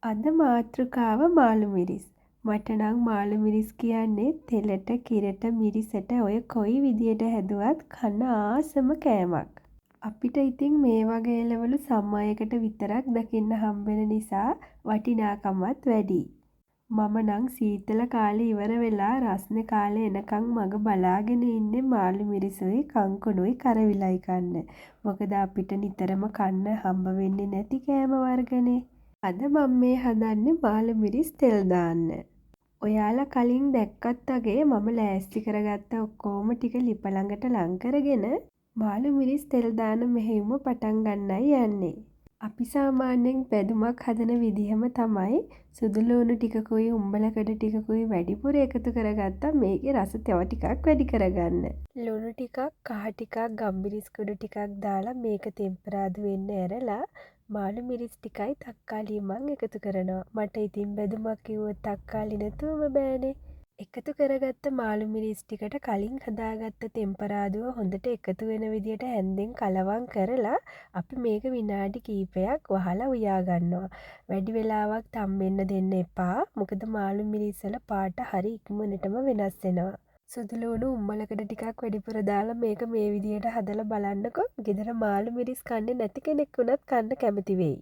අද මාතෘකාව මාළු මිරිස්. මට නම් මාළු මිරිස් කියන්නේ තෙලට කිරට මිරිසට ඔය කොයි විදියට හැදුවත් කන්න ආසම කෑමක්. අපිට ඉතින් මේ වගේ එළවලු සමයකට විතරක් දකින්න හම්බෙන නිසා වටිනාකමත් වැඩියි. මම නම් සීතල කාලේ ඉවර වෙලා රස්නේ කාලේ එනකන් මග බලාගෙන ඉන්නේ මාළු මිරිසුයි කංකුඩුයි කරවිලයි කන්න. මොකද අපිට නිතරම කන්න හම්බ වෙන්නේ නැති කෑම වර්ගනේ. අද මම මේ හදන්නේ මාළු මිරිස් තෙල් දාන්න. ඔයාලා කලින් දැක්කත් වගේ මම ලෑස්ති කරගත්ත ඔක්කොම ටික ලිප ළඟට ලං කරගෙන මාළු මිරිස් තෙල් දාන මෙහෙයුම පටන් ගන්නයි යන්නේ. අපි සාමාන්‍යයෙන් බැදුමක් හදන විදිහම තමයි සුදු ලූණු ටිකකුයි උම්බලකඩ ටිකකුයි වැඩිපුර එකතු කරගත්තා මේකේ රස තව ටිකක් වැඩි කරගන්න. ලුණු ටිකක් කහ ටිකක් ගම්මිරිස් කුඩු ටිකක් දාලා මේක තෙම්පරාදු වෙන්න ඇරලා මාළු මිරිස් ටිකයි තක්කාලියි මං එකතු කරනවා. මට ඉතින් බැදුමක් කිව්වොත් තක්කාලි නැතුවම බෑනේ. එකතු කරගත්ත මාළු මිරිස් ටිකට කලින් හදාගත්ත තෙම්පරාදුව හොඳට එකතු වෙන විදියට හැන්දෙන් කලවම් කරලා අපි මේක විනාඩි කිහිපයක් වහලා උයා ගන්නවා. වැඩි වෙලාවක් තම්බෙන්න දෙන්න එපා. මොකද මාළු මිරිස් වල පාට හරි ඉක්මනටම වෙනස් වෙනවා. සුදු ලූණු උම්මලකඩ ටිකක් වැඩිපුර දාලා මේක මේ විදියට හදලා බලන්නකෝ. ගෙදර මාළු මිරිස් කන්නේ නැති කෙනෙක් වුණත් කන්න කැමති වෙයි.